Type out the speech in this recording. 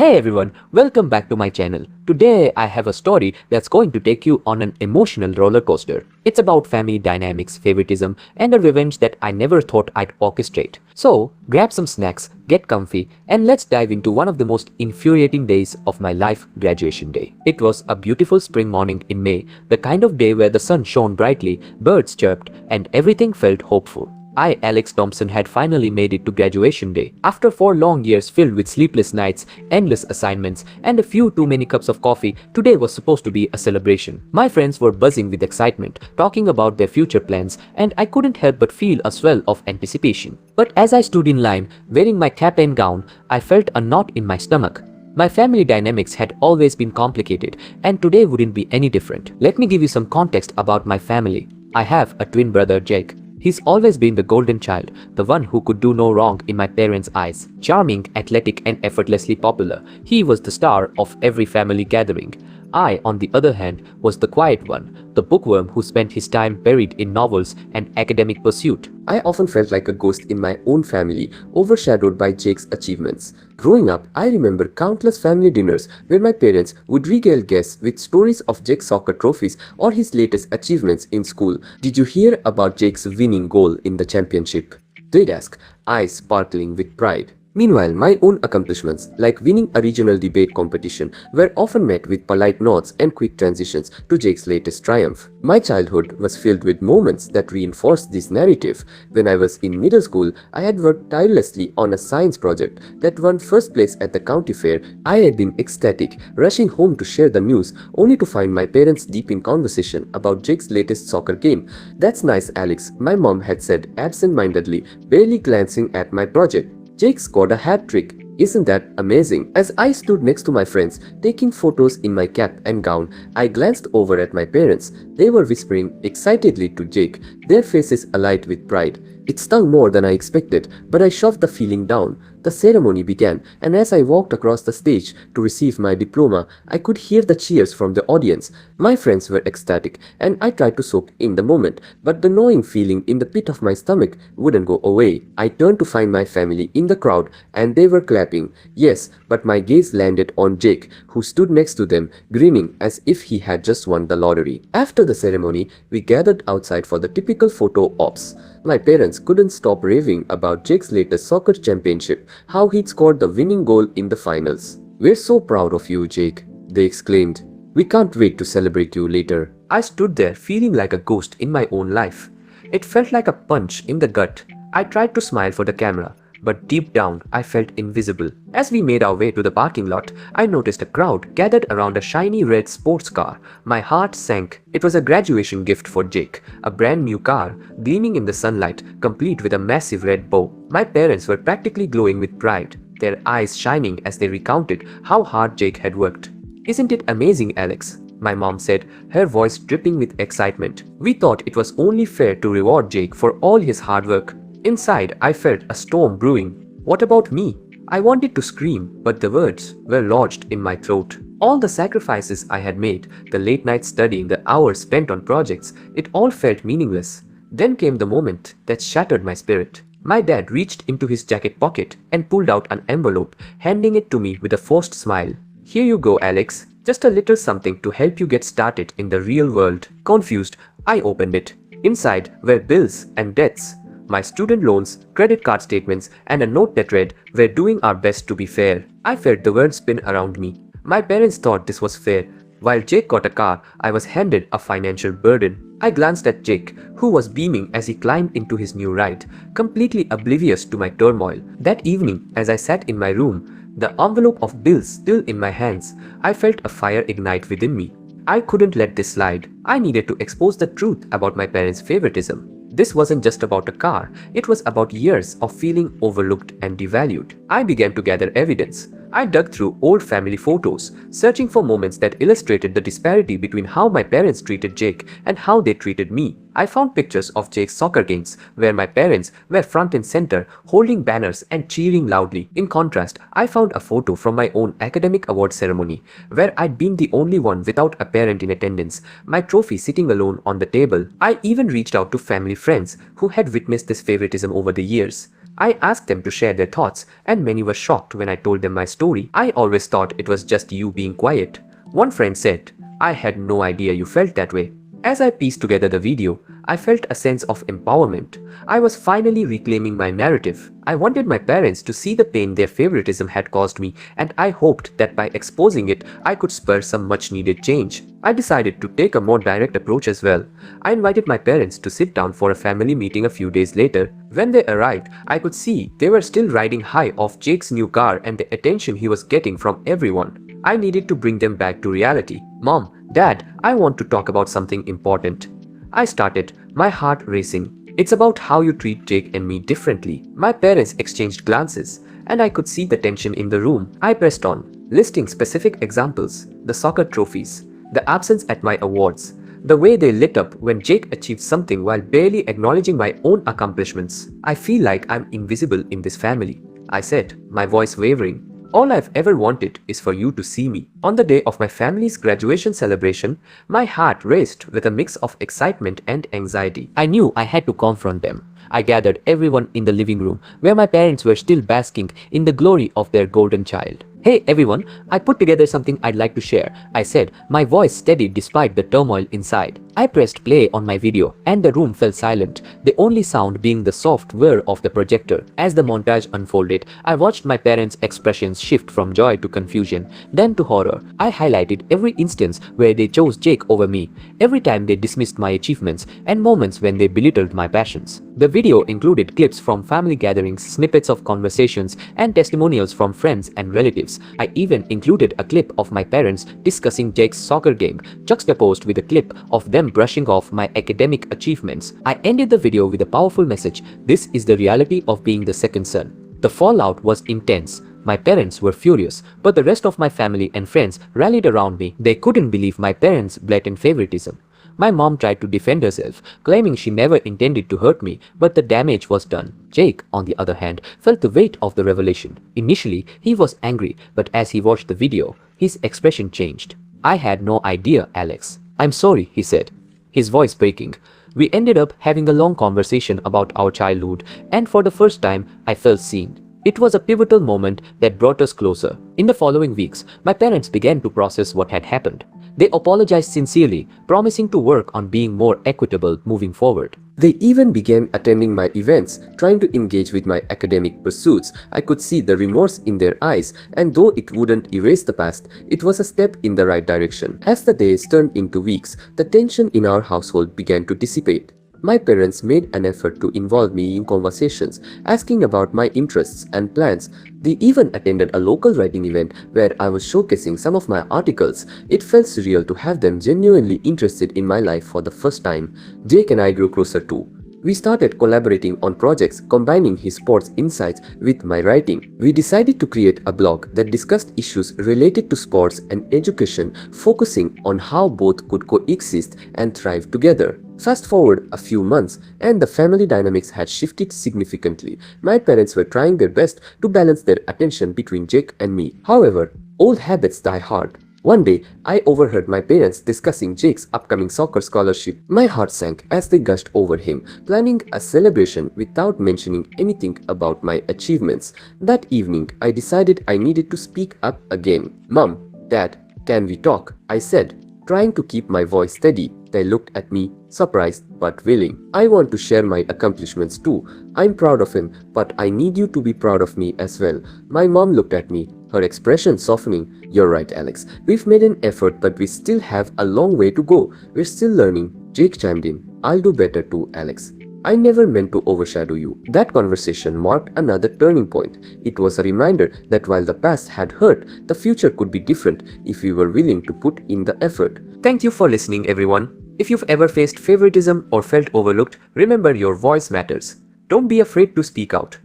Hey everyone, welcome back to my channel. Today I have a story that's going to take you on an emotional roller coaster. It's about family dynamics, favoritism, and a revenge that I never thought I'd orchestrate. So grab some snacks, get comfy, and let's dive into one of the most infuriating days of my life, graduation day. It was a beautiful spring morning in May, the kind of day where the sun shone brightly, birds chirped, and everything felt hopeful. I, Alex Thompson, had finally made it to graduation day. After 4 long years filled with sleepless nights, endless assignments, and a few too many cups of coffee, today was supposed to be a celebration. My friends were buzzing with excitement, talking about their future plans, and I couldn't help but feel a swell of anticipation. But as I stood in line, wearing my cap and gown, I felt a knot in my stomach. My family dynamics had always been complicated, and today wouldn't be any different. Let me give you some context about my family. I have a twin brother, Jake. He's always been the golden child, the one who could do no wrong in my parents' eyes. Charming, athletic, and effortlessly popular, he was the star of every family gathering. I, on the other hand, was the quiet one, the bookworm who spent his time buried in novels and academic pursuit. I often felt like a ghost in my own family, overshadowed by Jake's achievements. Growing up, I remember countless family dinners where my parents would regale guests with stories of Jake's soccer trophies or his latest achievements in school. Did you hear about Jake's winning goal in the championship? They'd ask, eyes sparkling with pride. Meanwhile, my own accomplishments, like winning a regional debate competition, were often met with polite nods and quick transitions to Jake's latest triumph. My childhood was filled with moments that reinforced this narrative. When I was in middle school, I had worked tirelessly on a science project that won first place at the county fair. I had been ecstatic, rushing home to share the news, only to find my parents deep in conversation about Jake's latest soccer game. "That's nice, Alex," my mom had said absent-mindedly, barely glancing at my project. "Jake scored a hat trick. Isn't that amazing?" As I stood next to my friends, taking photos in my cap and gown, I glanced over at my parents. They were whispering excitedly to Jake, their faces alight with pride. It stung more than I expected, but I shoved the feeling down. The ceremony began, and as I walked across the stage to receive my diploma, I could hear the cheers from the audience. My friends were ecstatic, and I tried to soak in the moment, but the gnawing feeling in the pit of my stomach wouldn't go away. I turned to find my family in the crowd, and they were clapping. Yes, but my gaze landed on Jake, who stood next to them, grinning as if he had just won the lottery. After the ceremony, we gathered outside for the typical photo ops. My parents couldn't stop raving about Jake's latest soccer championship, how he'd scored the winning goal in the finals. "We're so proud of you, Jake," they exclaimed. "We can't wait to celebrate you later." I stood there feeling like a ghost in my own life. It felt like a punch in the gut. I tried to smile for the camera, but deep down I felt invisible. As we made our way to the parking lot, I noticed a crowd gathered around a shiny red sports car. My heart sank. It was a graduation gift for Jake, a brand new car, gleaming in the sunlight, complete with a massive red bow. My parents were practically glowing with pride, their eyes shining as they recounted how hard Jake had worked. "Isn't it amazing, Alex?" my mom said, her voice dripping with excitement. "We thought it was only fair to reward Jake for all his hard work." Inside, I felt a storm brewing. What about me? I wanted to scream, but the words were lodged in my throat. All the sacrifices I had made, the late night studying, the hours spent on projects, it all felt meaningless. Then came the moment that shattered my spirit. My dad reached into his jacket pocket and pulled out an envelope, handing it to me with a forced smile. "Here you go, Alex. Just a little something to help you get started in the real world." Confused, I opened it. Inside were bills and debts. My student loans, credit card statements, and a note that read, "We're doing our best to be fair." I felt the world spin around me. My parents thought this was fair. While Jake got a car, I was handed a financial burden. I glanced at Jake, who was beaming as he climbed into his new ride, completely oblivious to my turmoil. That evening, as I sat in my room, the envelope of bills still in my hands, I felt a fire ignite within me. I couldn't let this slide. I needed to expose the truth about my parents' favoritism. This wasn't just about a car, it was about years of feeling overlooked and devalued. I began to gather evidence. I dug through old family photos, searching for moments that illustrated the disparity between how my parents treated Jake and how they treated me. I found pictures of Jake's soccer games where my parents were front and center, holding banners and cheering loudly. In contrast, I found a photo from my own academic award ceremony where I'd been the only one without a parent in attendance, my trophy sitting alone on the table. I even reached out to family friends who had witnessed this favoritism over the years. I asked them to share their thoughts, and many were shocked when I told them my story. I always thought it was just you being quiet. One friend said, "I had no idea you felt that way." As I pieced together the video, I felt a sense of empowerment. I was finally reclaiming my narrative. I wanted my parents to see the pain their favoritism had caused me, and I hoped that by exposing it, I could spur some much-needed change. I decided to take a more direct approach as well. I invited my parents to sit down for a family meeting a few days later. When they arrived, I could see they were still riding high off Jake's new car and the attention he was getting from everyone. I needed to bring them back to reality. "Mom, Dad, I want to talk about something important." I started, my heart racing. "It's about how you treat Jake and me differently." My parents exchanged glances, and I could see the tension in the room. I pressed on, listing specific examples: the soccer trophies, the absence at my awards, the way they lit up when Jake achieved something while barely acknowledging my own accomplishments. "I feel like I'm invisible in this family," I said, my voice wavering. "All I've ever wanted is for you to see me." On the day of my family's graduation celebration, my heart raced with a mix of excitement and anxiety. I knew I had to confront them. I gathered everyone in the living room where my parents were still basking in the glory of their golden child. "Hey everyone, I put together something I'd like to share," I said, my voice steady despite the turmoil inside. I pressed play on my video and the room fell silent, the only sound being the soft whir of the projector. As the montage unfolded, I watched my parents' expressions shift from joy to confusion, then to horror. I highlighted every instance where they chose Jake over me, every time they dismissed my achievements, and moments when they belittled my passions. The video included clips from family gatherings, snippets of conversations, and testimonials from friends and relatives. I even included a clip of my parents discussing Jake's soccer game, juxtaposed with a clip of them brushing off my academic achievements. I ended the video with a powerful message: this is the reality of being the second son. The fallout was intense. My parents were furious, but the rest of my family and friends rallied around me. They couldn't believe my parents' blatant favoritism. My mom tried to defend herself, claiming she never intended to hurt me, but the damage was done. Jake, on the other hand, felt the weight of the revelation. Initially, he was angry, but as he watched the video, his expression changed. "I had no idea, Alex." "I'm sorry," he said, his voice breaking. We ended up having a long conversation about our childhood, and for the first time, I felt seen. It was a pivotal moment that brought us closer. In the following weeks, my parents began to process what had happened. They apologized sincerely, promising to work on being more equitable moving forward. They even began attending my events, trying to engage with my academic pursuits. I could see the remorse in their eyes, and though it wouldn't erase the past, it was a step in the right direction. As the days turned into weeks, the tension in our household began to dissipate. My parents made an effort to involve me in conversations, asking about my interests and plans. They even attended a local writing event where I was showcasing some of my articles. It felt surreal to have them genuinely interested in my life for the first time. Jake and I grew closer too. We started collaborating on projects, combining his sports insights with my writing. We decided to create a blog that discussed issues related to sports and education, focusing on how both could coexist and thrive together. Fast forward a few months, and the family dynamics had shifted significantly. My parents were trying their best to balance their attention between Jake and me. However, old habits die hard. One day, I overheard my parents discussing Jake's upcoming soccer scholarship. My heart sank as they gushed over him, planning a celebration without mentioning anything about my achievements. That evening, I decided I needed to speak up again. "Mom, Dad, can we talk?" I said, trying to keep my voice steady. They looked at me, surprised but willing. "I want to share my accomplishments too. I'm proud of him, but I need you to be proud of me as well." My mom looked at me, her expression softening. "You're right, Alex. We've made an effort, but we still have a long way to go. We're still learning." Jake chimed in, "I'll do better too, Alex. I never meant to overshadow you." That conversation marked another turning point. It was a reminder that while the past had hurt, the future could be different if we were willing to put in the effort. Thank you for listening, everyone. If you've ever faced favoritism or felt overlooked, remember your voice matters. Don't be afraid to speak out.